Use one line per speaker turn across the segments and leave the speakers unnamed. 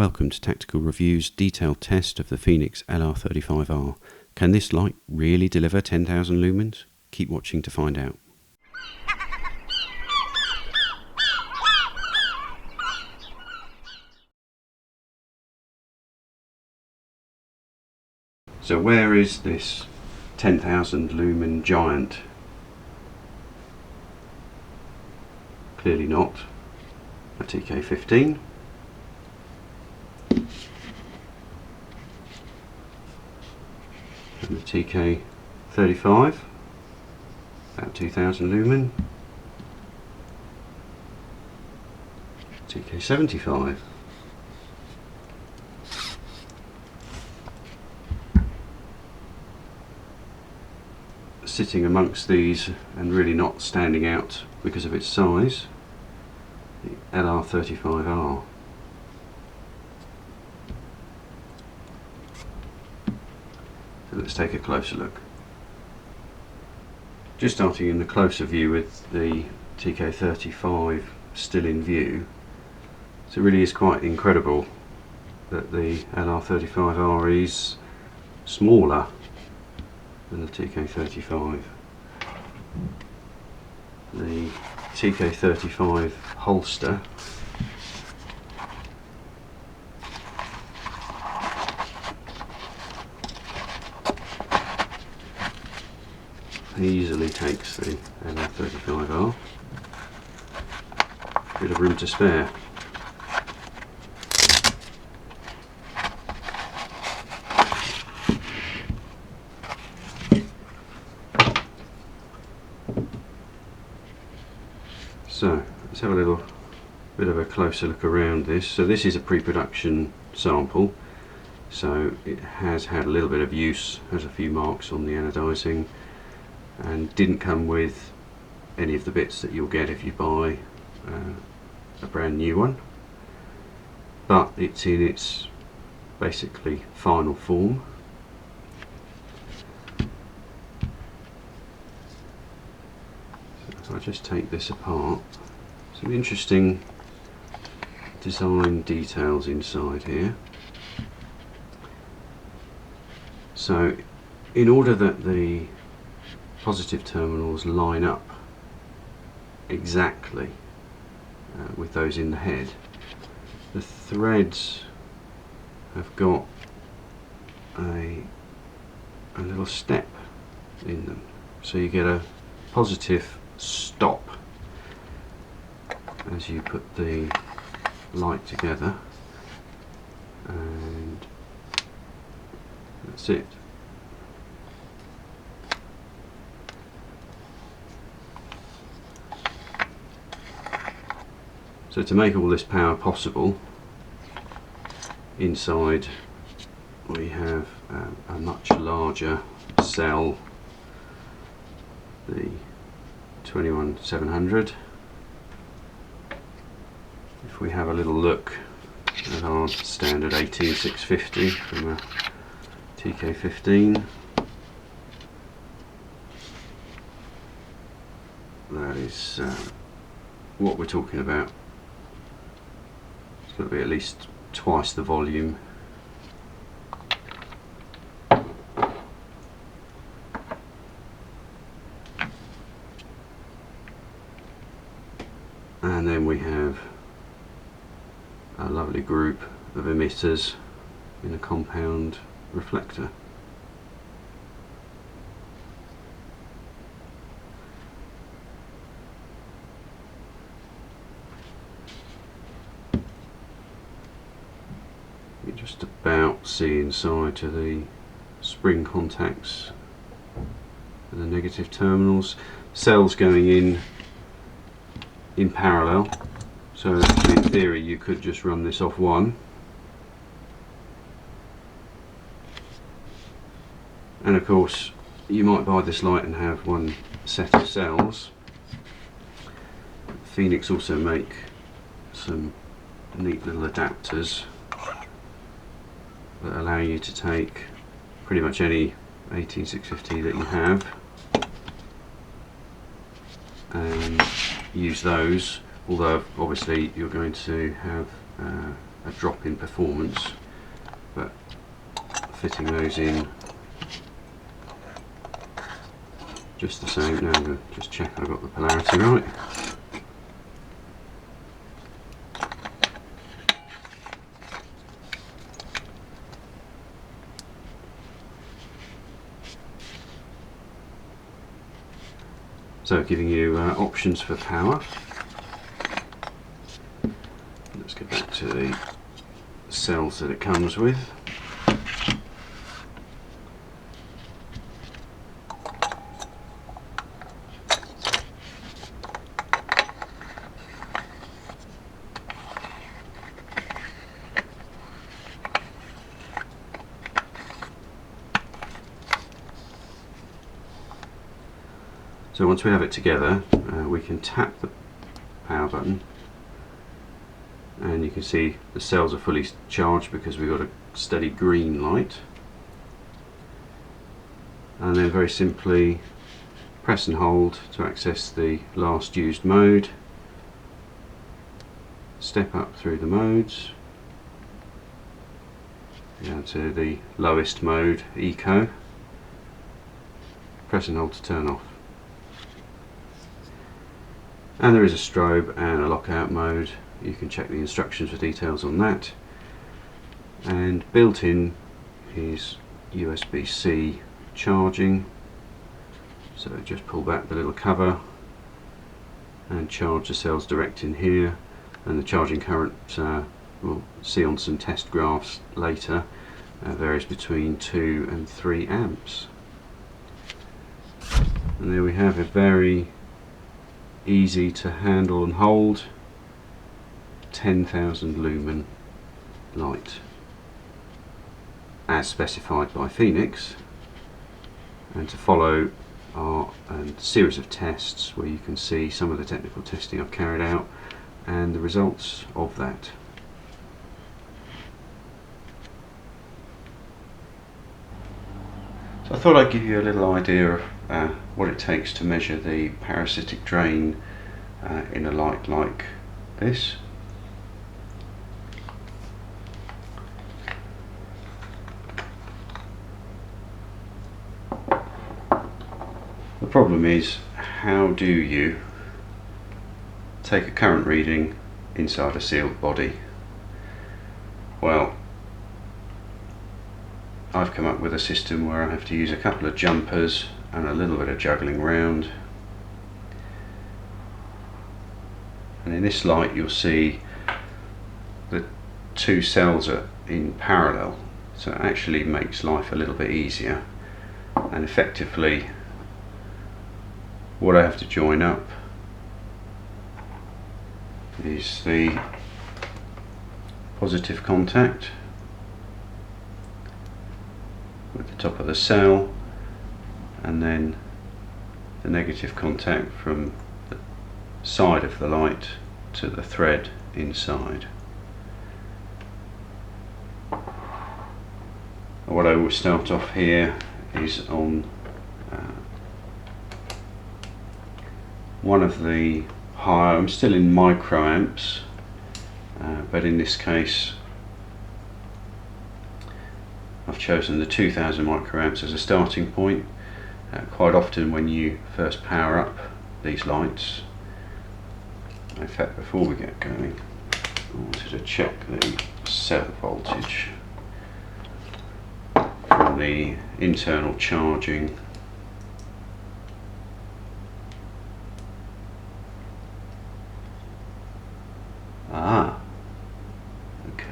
Welcome to Tactical Review's detailed test of the Fenix LR35R. Can this light really deliver 10,000 lumens? Keep watching to find out. So where is this 10,000 lumen giant? Clearly not a TK15. And the TK35, about 2000 lumen. TK75. Sitting amongst these and really not standing out because of its size, the LR35R. So let's take a closer look. Just starting in the closer view with the TK35 still in view, so it really is quite incredible that the LR35R is smaller than the TK35. The TK35 holster easily takes the LR35R. Bit of room to spare. So let's have a little bit of a closer look around this. So this is a pre-production sample, so it has had a little bit of use, has a few marks on the anodizing, and didn't come with any of the bits that you'll get if you buy a brand new one, but it's in its basically final form. So if I just take this apart, some interesting design details inside here. So in order that the positive terminals line up exactly with those in the head, the threads have got a little step in them, so you get a positive stop as you put the light together, and that's it. So to make all this power possible, inside we have a much larger cell, the 21700. If we have a little look at our standard 18650 from a TK15, that is what we're talking about. It's got to be at least twice the volume. And then we have a lovely group of emitters in a compound reflector. You just about see inside to the spring contacts for the negative terminals. Cells going in parallel, so in theory you could just run this off one, and of course you might buy this light and have one set of cells. Fenix also make some neat little adapters that allow you to take pretty much any 18650 that you have and use those, although obviously you're going to have a drop in performance, but fitting those in just the same. Now I'm going to just check I've got the polarity right. So giving you options for power. Let's get back to the cells that it comes with. So once we have it together, we can tap the power button, and you can see the cells are fully charged because we've got a steady green light. And then very simply press and hold to access the last used mode. Step up through the modes down to the lowest mode, Eco. Press and hold to turn off. And there is a strobe and a lockout mode. You can check the instructions for details on that. And built in is USB-C charging. So just pull back the little cover and charge the cells direct in here. And the charging current, we'll see on some test graphs later, varies between 2 and 3 amps. And there we have a very easy to handle and hold 10,000 lumen light as specified by Fenix, and to follow are a series of tests where you can see some of the technical testing I've carried out and the results of that. So I thought I'd give you a little idea of what it takes to measure the parasitic drain in a light like this. The problem is, how do you take a current reading inside a sealed body? Well, I've come up with a system where I have to use a couple of jumpers and a little bit of juggling round. And in this light you'll see the two cells are in parallel, so it actually makes life a little bit easier. And effectively what I have to join up is the positive contact with the top of the cell, and then the negative contact from the side of the light to the thread inside. What I will start off here is on one of the higher, I'm still in microamps, but in this case I've chosen the 2000 microamps as a starting point. Quite often when you first power up these lights, in fact before we get going, I wanted to check the cell voltage from the internal charging.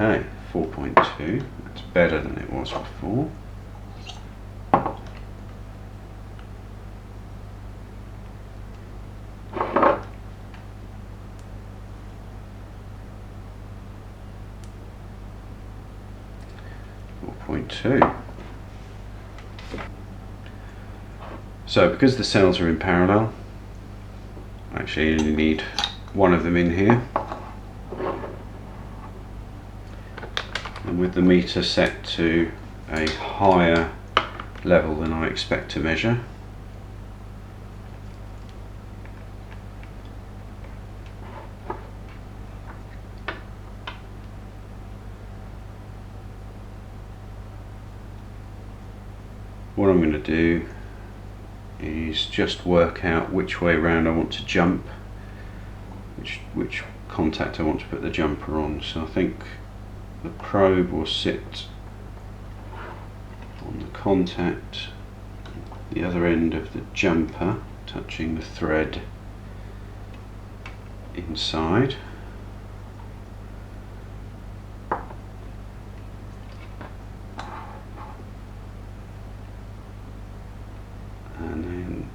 Okay, 4.2, that's better than it was before. So because the cells are in parallel, I actually only need one of them in here, and with the meter set to a higher level than I expect to measure, what I'm going to do is just work out which way around I want to jump, which contact I want to put the jumper on. So I think the probe will sit on the contact, the other end of the jumper, touching the thread inside. And then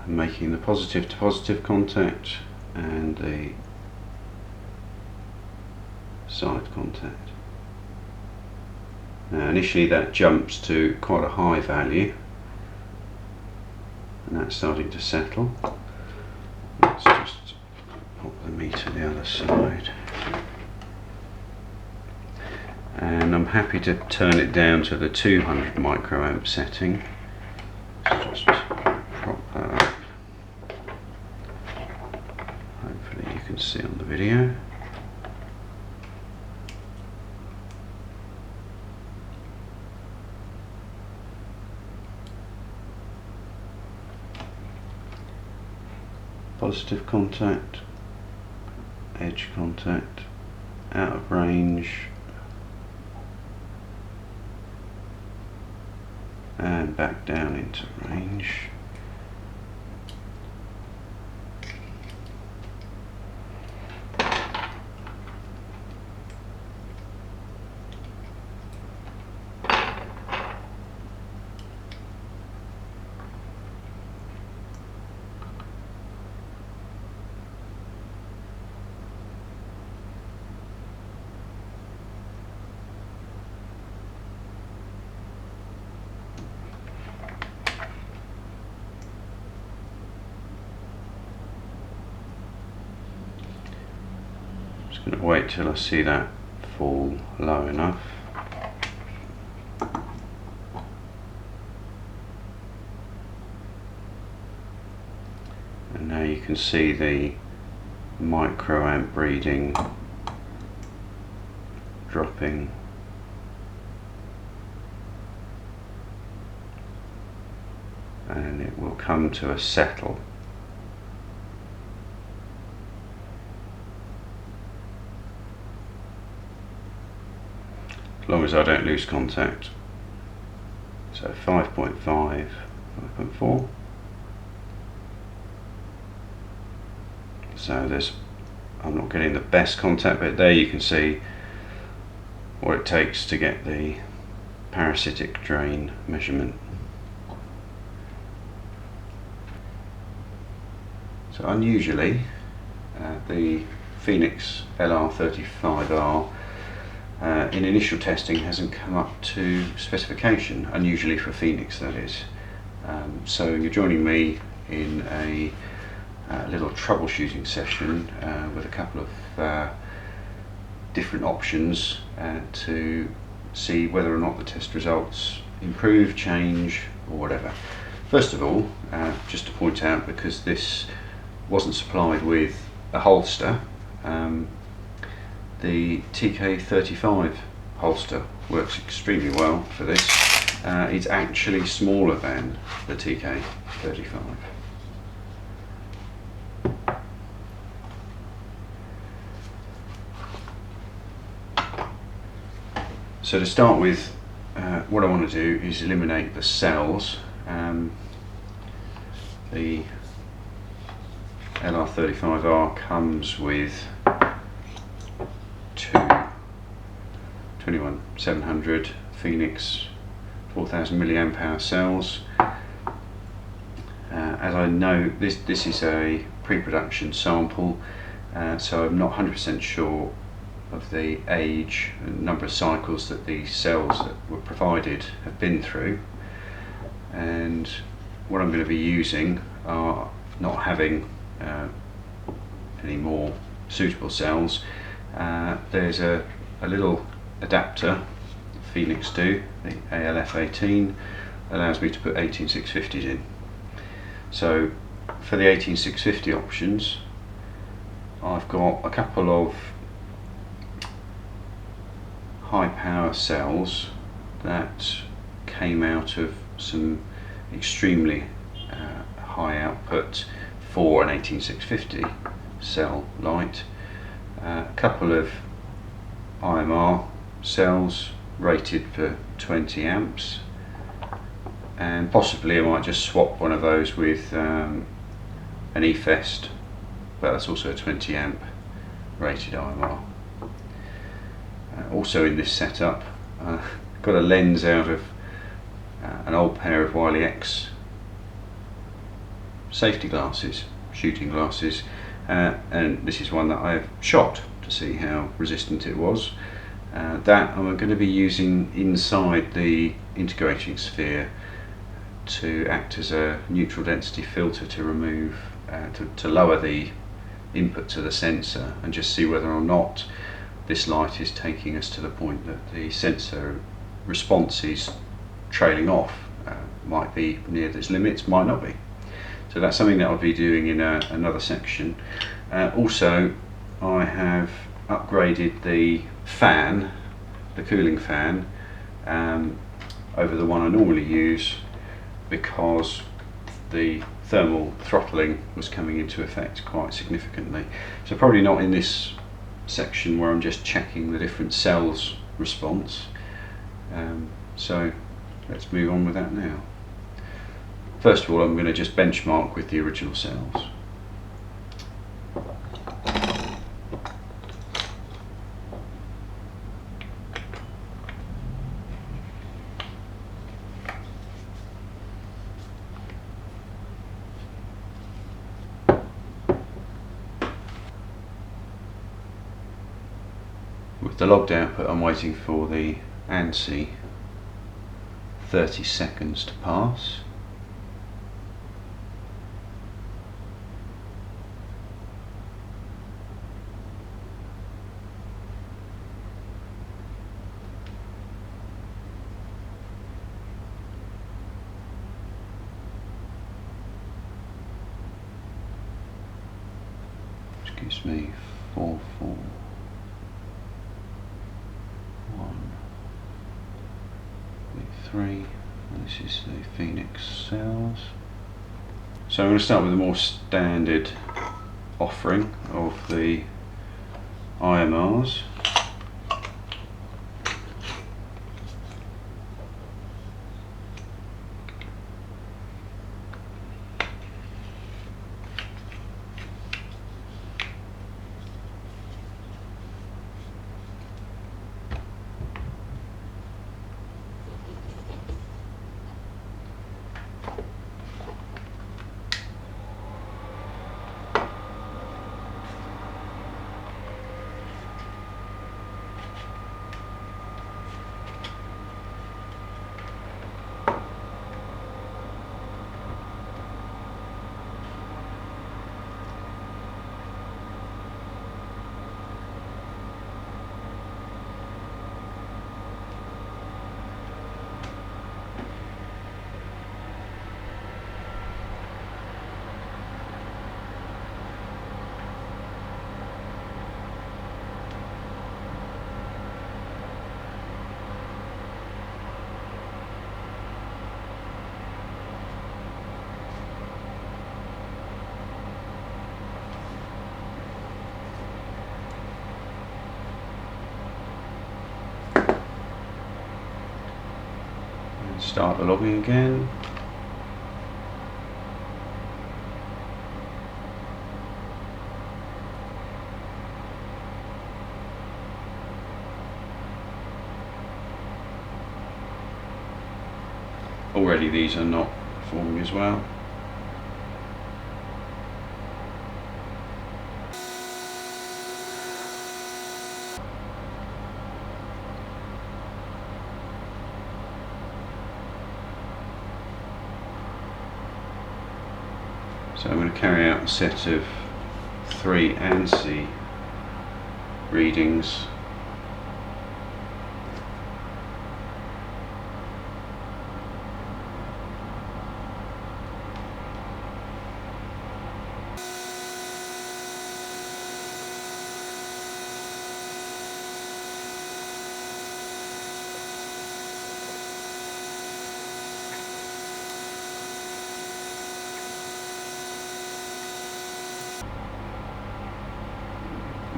I'm making the positive to positive contact and the side contact. Now initially that jumps to quite a high value, and that's starting to settle. Let's just pop the meter the other side. And I'm happy to turn it down to the 200 microamp setting. Just prop that up. Hopefully you can see on the video. Positive contact, edge contact, out of range, and back down into range. I'm going to wait till I see that fall low enough. And now you can see the microamp reading dropping. And it will come to a settle. As long as I don't lose contact. So 5.5, 5.4. So I'm not getting the best contact, but there you can see what it takes to get the parasitic drain measurement. So unusually, the Fenix LR35R in initial testing hasn't come up to specification, unusually for Fenix that is. So you're joining me in a little troubleshooting session with a couple of different options to see whether or not the test results improve, change or whatever. First of all, just to point out, because this wasn't supplied with a holster, the TK35 holster works extremely well for this. It's actually smaller than the TK35. So to start with, what I want to do is eliminate the cells. The LR35R comes with two 21700 Fenix 4000 milliamp hour cells. As I know, this is a pre-production sample, so I'm not 100% sure of the age and number of cycles that the cells that were provided have been through, and what I'm going to be using are not having any more suitable cells. There's a little adapter Fenix do, the ALF18, allows me to put 18650s in. So for the 18650 options, I've got a couple of high power cells that came out of some extremely high output for an 18650 cell light, a couple of IMR cells rated for 20 amps, and possibly I might just swap one of those with an eFest, but that's also a 20 amp rated IMR. Also in this setup, got a lens out of an old pair of Wiley X safety glasses, shooting glasses, and this is one that I've shot to see how resistant it was. That I'm going to be using inside the integrating sphere to act as a neutral density filter to remove, to lower the input to the sensor, and just see whether or not this light is taking us to the point that the sensor response is trailing off. Might be near its limits, might not be. So that's something that I'll be doing in another section. Also, I have upgraded the fan, the cooling fan, over the one I normally use, because the thermal throttling was coming into effect quite significantly. So probably not in this section where I'm just checking the different cells response. So let's move on with that now. First of all, I'm going to just benchmark with the original cells. With the logged output, I'm waiting for the ANSI 30 seconds to pass. Which gives me 441.3. This is the Fenix cells. So I'm going to start with the more standard offering of the IMRs. Start the logging again. Already these are not performing as well. So I'm going to carry out a set of 3 ANSI readings.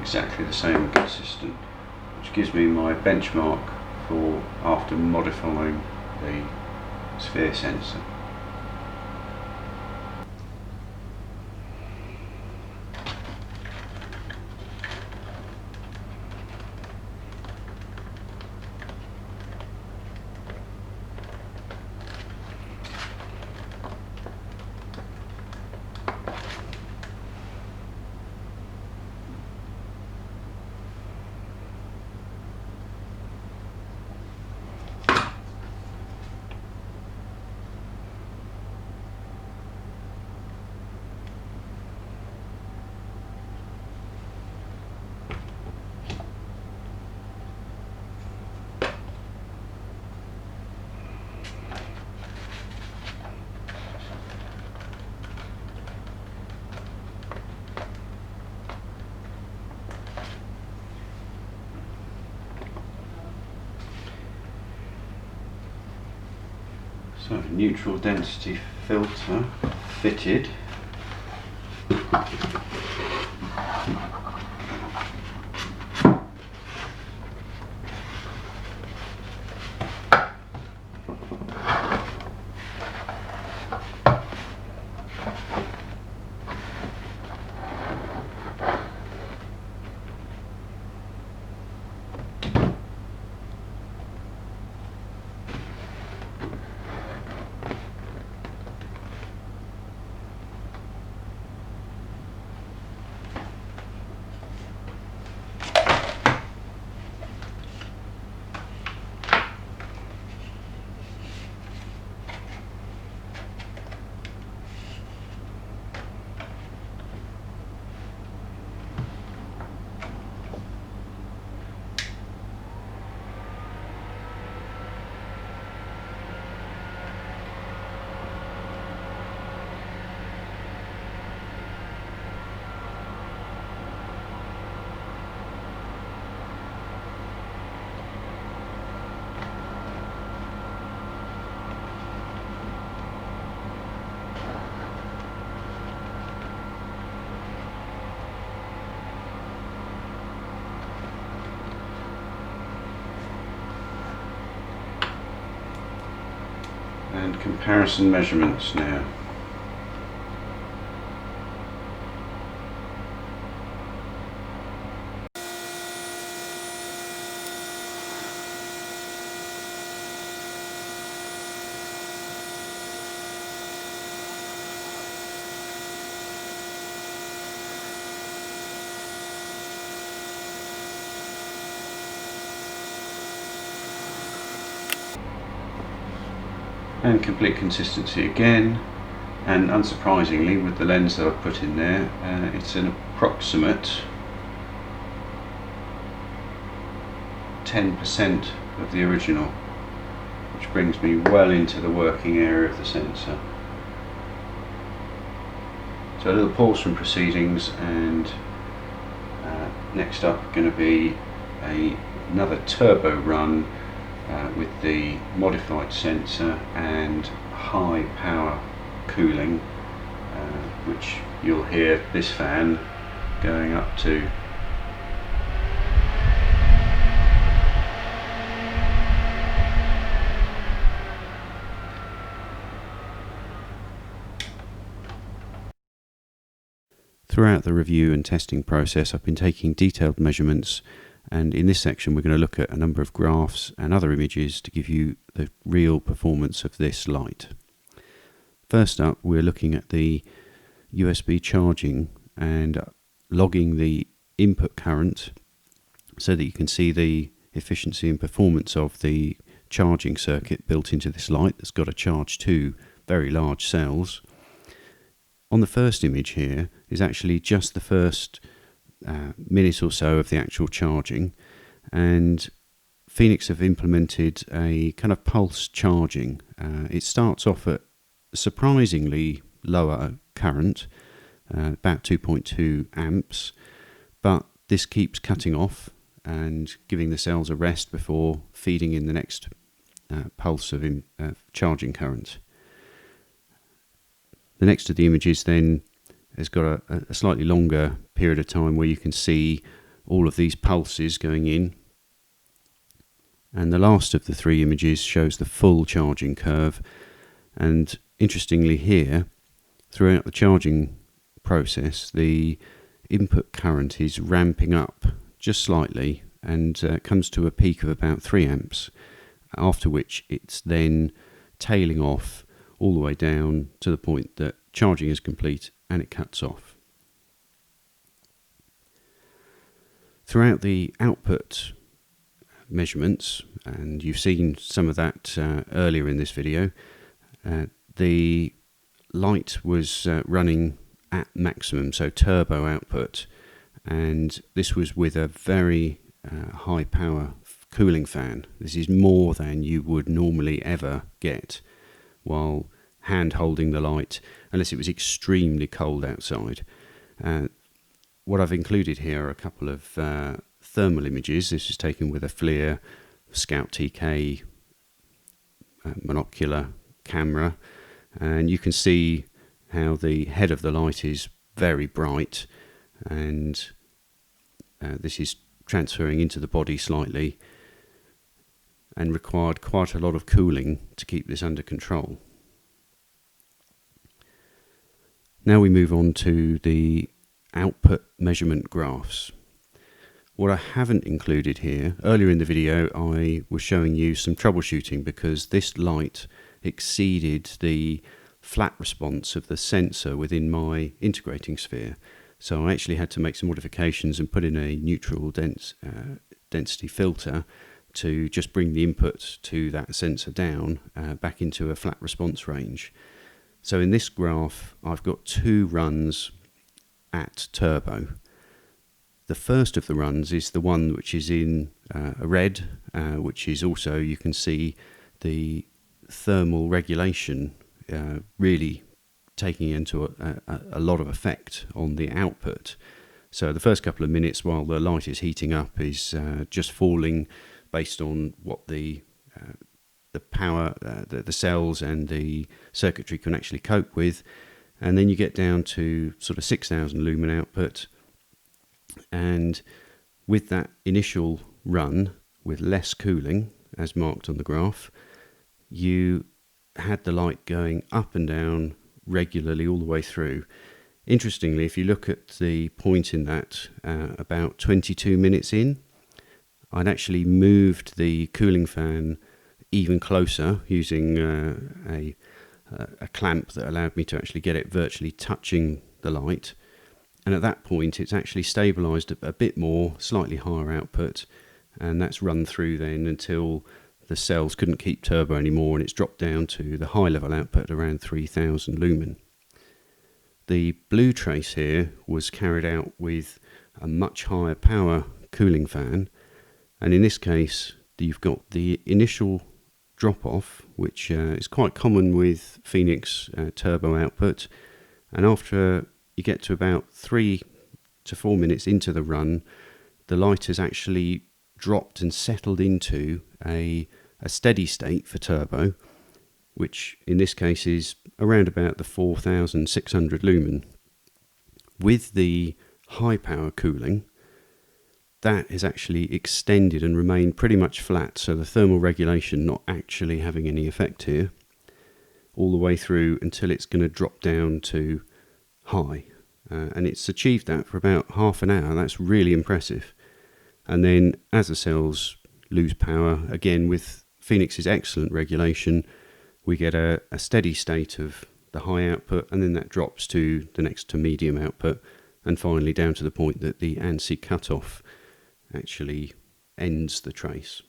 exactly the same and consistent, which gives me my benchmark for after modifying the sphere sensor. So, neutral density filter fitted. And comparison measurements now. And complete consistency again, and unsurprisingly with the lens that I've put in there, it's an approximate 10% of the original, which brings me well into the working area of the sensor. So a little pause from proceedings, and next up going to be another turbo run with the modified sensor and high power cooling, which you'll hear this fan going up to. Throughout the review and testing process, I've been taking detailed measurements, and in this section we're going to look at a number of graphs and other images to give you the real performance of this light. First up, we're looking at the USB charging and logging the input current so that you can see the efficiency and performance of the charging circuit built into this light that's got to charge two very large cells. On the first image here is actually just the first minute or so of the actual charging, and Fenix have implemented a kind of pulse charging. It starts off at surprisingly lower current, about 2.2 amps, but this keeps cutting off and giving the cells a rest before feeding in the next pulse of charging current. The next of the images then has got a slightly longer period of time where you can see all of these pulses going in. And the last of the 3 images shows the full charging curve. And interestingly here, throughout the charging process, the input current is ramping up just slightly and comes to a peak of about 3 amps, after which it's then tailing off all the way down to the point that charging is complete and it cuts off. Throughout the output measurements, and you've seen some of that earlier in this video, the light was running at maximum, so turbo output, and this was with a very high power cooling fan. This is more than you would normally ever get while hand holding the light, unless it was extremely cold outside. What I've included here are a couple of thermal images. This is taken with a FLIR Scout TK monocular camera, and you can see how the head of the light is very bright, and this is transferring into the body slightly and required quite a lot of cooling to keep this under control. Now we move on to the output measurement graphs. What I haven't included here, earlier in the video I was showing you some troubleshooting because this light exceeded the flat response of the sensor within my integrating sphere. So I actually had to make some modifications and put in a neutral density filter to just bring the input to that sensor down back into a flat response range. So in this graph I've got 2 runs at turbo. The first of the runs is the one which is in red, which is also, you can see the thermal regulation really taking into a lot of effect on the output. So the first couple of minutes while the light is heating up is just falling based on what the power, the cells and the circuitry can actually cope with, and then you get down to sort of 6,000 lumen output, and with that initial run with less cooling as marked on the graph, you had the light going up and down regularly all the way through. Interestingly, if you look at the point in that about 22 minutes in, I'd actually moved the cooling fan even closer using a clamp that allowed me to actually get it virtually touching the light, and at that point it's actually stabilized a bit more, slightly higher output, and that's run through then until the cells couldn't keep turbo anymore and it's dropped down to the high level output around 3000 lumen. The blue trace here was carried out with a much higher power cooling fan, and in this case you've got the initial drop off, which is quite common with Fenix turbo output, and after you get to about 3 to 4 minutes into the run, the light has actually dropped and settled into a steady state for turbo, which in this case is around about the 4600 lumen. With the high power cooling, that is actually extended and remained pretty much flat, so the thermal regulation not actually having any effect here, all the way through until it's going to drop down to high, and it's achieved that for about half an hour. That's really impressive. And then as the cells lose power, again with Fenix's excellent regulation, we get a steady state of the high output, and then that drops to the next to medium output, and finally down to the point that the ANSI cutoff actually ends the trace.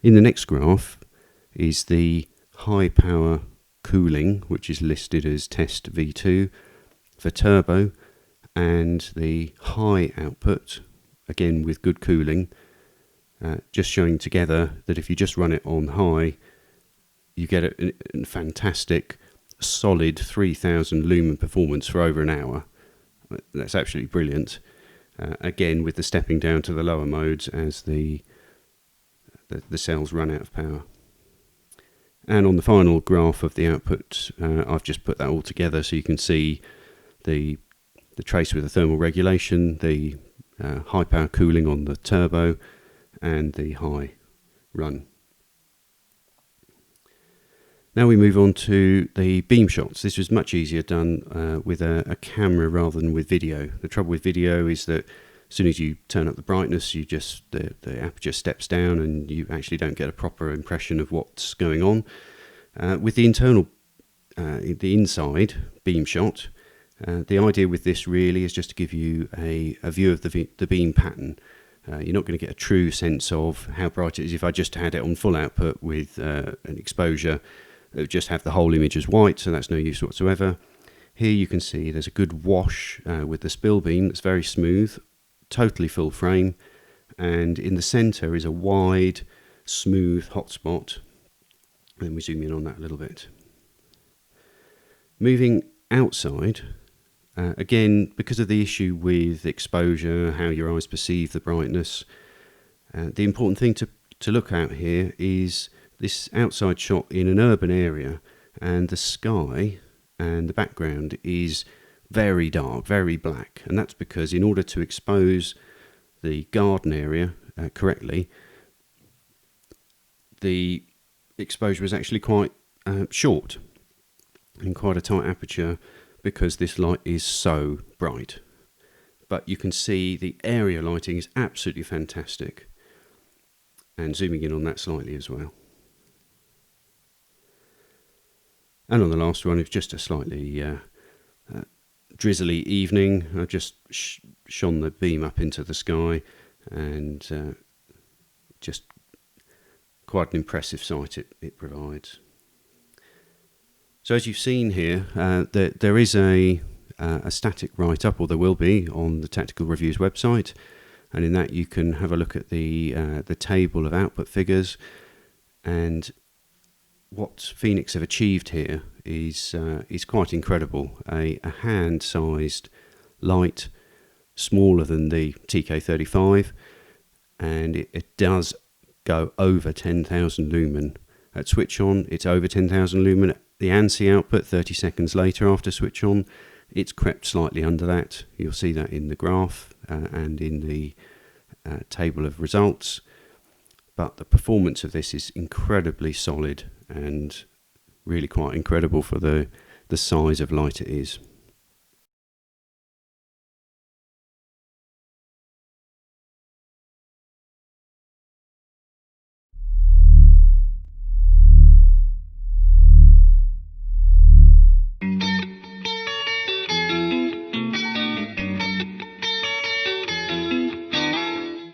In the next graph is the high power cooling, which is listed as test V2 for turbo, and the high output, again with good cooling, just showing together that if you just run it on high, you get a fantastic solid 3000 lumen performance for over an hour. That's absolutely brilliant. Again with the stepping down to the lower modes as the cells run out of power. And on the final graph of the output, I've just put that all together so you can see the the trace with the thermal regulation, the high power cooling on the turbo, and the high run. Now we move on to the beam shots. This was much easier done with a camera rather than with video. The trouble with video is that as soon as you turn up the brightness, the aperture steps down and you actually don't get a proper impression of what's going on. With the the inside beam shot, the idea with this really is just to give you a view of the beam pattern. You're not going to get a true sense of how bright it is if I just had it on full output with an exposure. It would just have the whole image as white, so that's no use whatsoever. Here you can see there's a good wash with the spill beam that's very smooth, totally full frame, and in the centre is a wide, smooth hotspot. And we zoom in on that a little bit. Moving outside, again, because of the issue with exposure, how your eyes perceive the brightness, the important thing to look at here is this outside shot in an urban area, and the sky and the background is very dark, very black, and that's because in order to expose the garden area correctly, the exposure is actually quite short and quite a tight aperture because this light is so bright. But you can see the area lighting is absolutely fantastic, and zooming in on that slightly as well. And on the last one, it's just a slightly drizzly evening. I just shone the beam up into the sky, and just quite an impressive sight it provides. So as you've seen here, there is a static write-up, or there will be, on the Tactical Reviews website, and in that you can have a look at the table of output figures. And what Fenix have achieved here is quite incredible. A hand-sized light, smaller than the TK35, and it does go over 10,000 lumen at switch on. It's over 10,000 lumen at the ANSI output 30 seconds later after switch on. It's crept slightly under that. You'll see that in the graph and in the table of results. But the performance of this is incredibly solid and really quite incredible for the size of light it is.